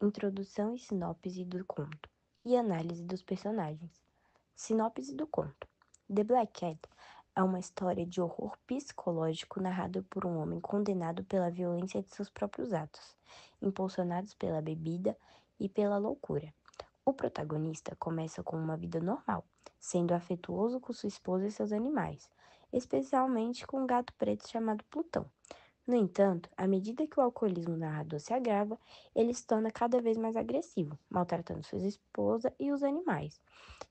Introdução e sinopse do conto e análise dos personagens. Sinopse do conto. The Black Cat é uma história de horror psicológico narrada por um homem condenado pela violência de seus próprios atos, impulsionados pela bebida e pela loucura. O protagonista começa com uma vida normal, sendo afetuoso com sua esposa e seus animais, especialmente com um gato preto chamado Plutão. No entanto, à medida que o alcoolismo narrador se agrava, ele se torna cada vez mais agressivo, maltratando sua esposa e os animais.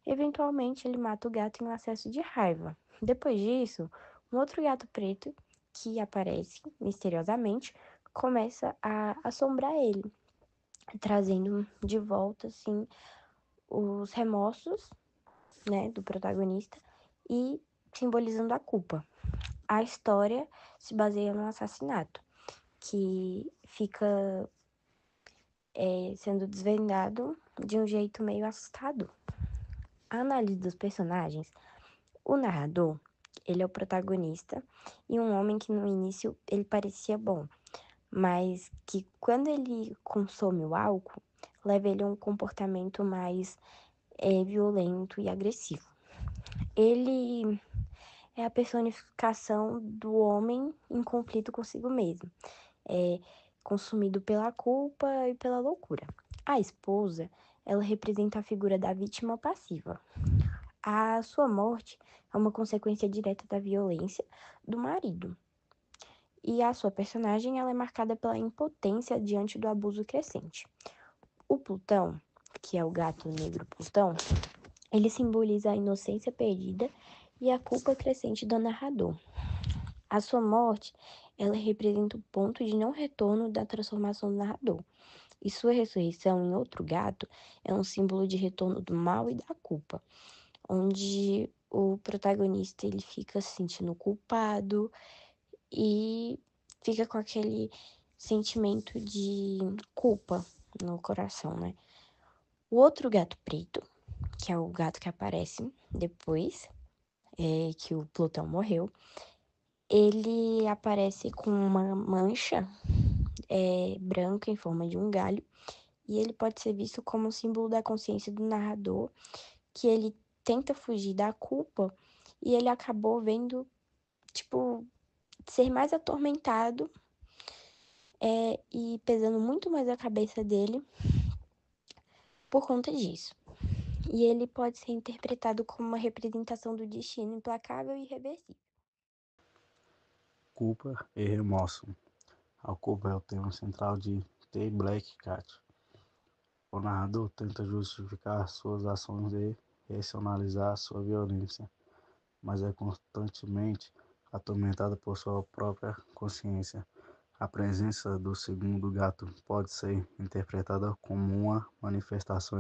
Eventualmente, ele mata o gato em um acesso de raiva. Depois disso, um outro gato preto, que aparece misteriosamente, começa a assombrar ele, trazendo de volta, assim, os remorsos, né, do protagonista e simbolizando a culpa. A história se baseia no assassinato, que fica sendo desvendado de um jeito meio assustador. A análise dos personagens, o narrador, ele é o protagonista e um homem que no início ele parecia bom, mas que quando ele consome o álcool, leva ele a um comportamento mais violento e agressivo. Ele é a personificação do homem em conflito consigo mesmo, é consumido pela culpa e pela loucura. A esposa, ela representa a figura da vítima passiva. A sua morte é uma consequência direta da violência do marido. E a sua personagem, ela é marcada pela impotência diante do abuso crescente. O Plutão, que é o gato negro Plutão, ele simboliza a inocência perdida e a culpa crescente do narrador. A sua morte, ela representa o ponto de não retorno da transformação do narrador. E sua ressurreição em outro gato é um símbolo de retorno do mal e da culpa, onde o protagonista ele fica se sentindo culpado e fica com aquele sentimento de culpa no coração, né? O outro gato preto, que é o gato que aparece depois que o Plutão morreu, ele aparece com uma mancha branca em forma de um galho e ele pode ser visto como um símbolo da consciência do narrador, que ele tenta fugir da culpa e ele acabou vendo, tipo, ser mais atormentado e pesando muito mais a cabeça dele por conta disso. E ele pode ser interpretado como uma representação do destino implacável e irreversível. Culpa e remorso. A culpa é o tema central de The Black Cat. O narrador tenta justificar suas ações e racionalizar sua violência, mas é constantemente atormentado por sua própria consciência. A presença do segundo gato pode ser interpretada como uma manifestação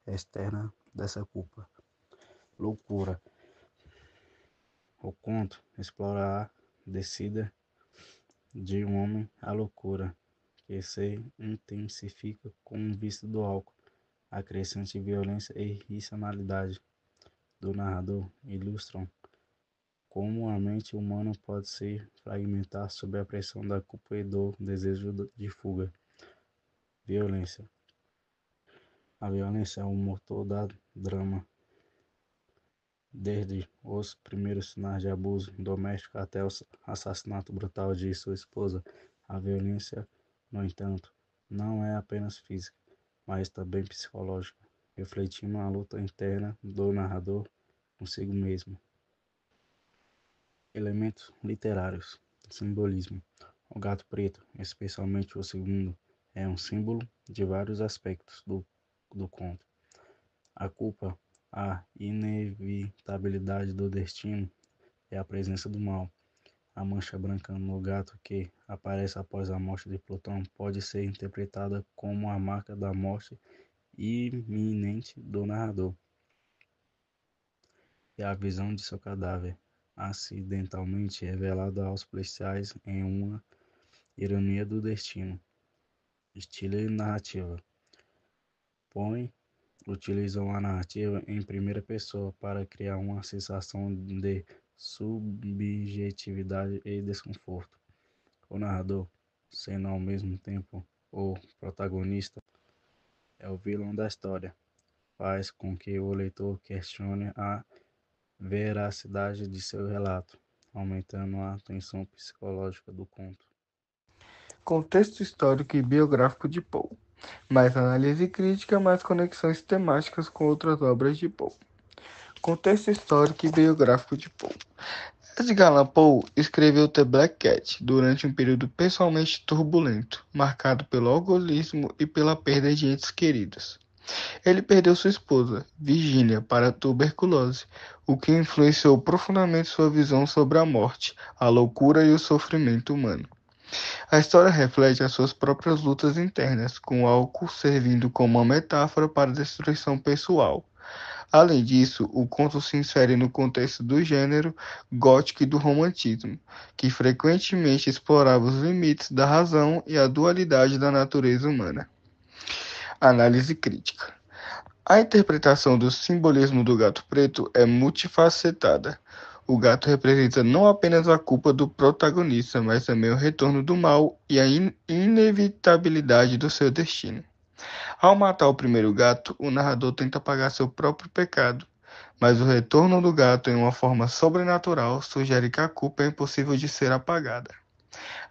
externa dessa culpa. Loucura. O conto explora a descida de um homem à loucura, que se intensifica com o vício do álcool. A crescente violência e irracionalidade do narrador ilustram como a mente humana pode se fragmentar sob a pressão da culpa e do desejo de fuga. Violência. A violência é o motor da drama, desde os primeiros sinais de abuso doméstico até o assassinato brutal de sua esposa. A violência, no entanto, não é apenas física, mas também psicológica, refletindo a luta interna do narrador consigo mesmo. Elementos literários. Simbolismo. O gato preto, especialmente o segundo, é um símbolo de vários aspectos do conto. A culpa, a inevitabilidade do destino e a presença do mal. A mancha branca no gato que aparece após a morte de Plutão pode ser interpretada como a marca da morte iminente do narrador e a visão de seu cadáver, acidentalmente revelada aos policiais em uma ironia do destino. Estilo e narrativa. Põe utilizam a narrativa em primeira pessoa para criar uma sensação de subjetividade e desconforto. O narrador, sendo ao mesmo tempo o protagonista, é o vilão da história. Faz com que o leitor questione a veracidade de seu relato, aumentando a tensão psicológica do conto. Contexto histórico e biográfico de Poe. Mais análise crítica, mais conexões temáticas com outras obras de Poe. Contexto histórico e biográfico de Poe. Edgar Allan Poe escreveu The Black Cat durante um período pessoalmente turbulento, marcado pelo alcoolismo e pela perda de entes queridos. Ele perdeu sua esposa, Virginia, para a tuberculose, o que influenciou profundamente sua visão sobre a morte, a loucura e o sofrimento humano. A história reflete as suas próprias lutas internas, com o álcool servindo como uma metáfora para a destruição pessoal. Além disso, o conto se insere no contexto do gênero gótico e do romantismo, que frequentemente explorava os limites da razão e a dualidade da natureza humana. Análise crítica. A interpretação do simbolismo do gato preto é multifacetada. O gato representa não apenas a culpa do protagonista, mas também o retorno do mal e a inevitabilidade do seu destino. Ao matar o primeiro gato, o narrador tenta apagar seu próprio pecado, mas o retorno do gato em uma forma sobrenatural sugere que a culpa é impossível de ser apagada.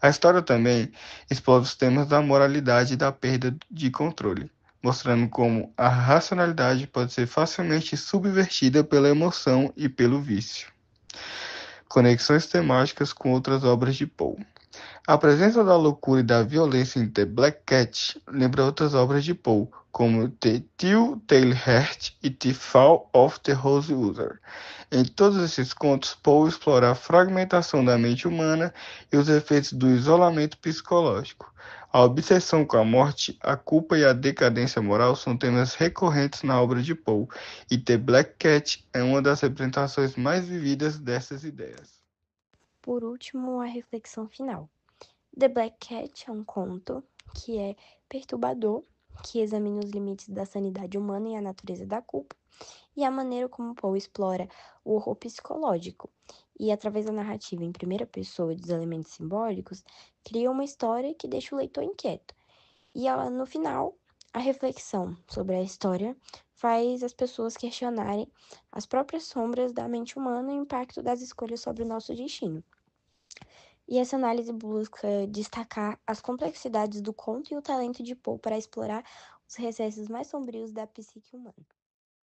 A história também explora os temas da moralidade e da perda de controle, mostrando como a racionalidade pode ser facilmente subvertida pela emoção e pelo vício. Conexões temáticas com outras obras de Poe. A presença da loucura e da violência em The Black Cat lembra outras obras de Poe, como The Tell-Tale Heart e The Fall of the Rosewooder. Em todos esses contos, Poe explora a fragmentação da mente humana e os efeitos do isolamento psicológico. A obsessão com a morte, a culpa e a decadência moral são temas recorrentes na obra de Poe, e The Black Cat é uma das representações mais vividas dessas ideias. Por último, a reflexão final. The Black Cat é um conto que é perturbador, que examina os limites da sanidade humana e a natureza da culpa, e a maneira como Poe explora o horror psicológico. E através da narrativa em primeira pessoa e dos elementos simbólicos, cria uma história que deixa o leitor inquieto. E no final, a reflexão sobre a história faz as pessoas questionarem as próprias sombras da mente humana e o impacto das escolhas sobre o nosso destino. E essa análise busca destacar as complexidades do conto e o talento de Poe para explorar os recessos mais sombrios da psique humana.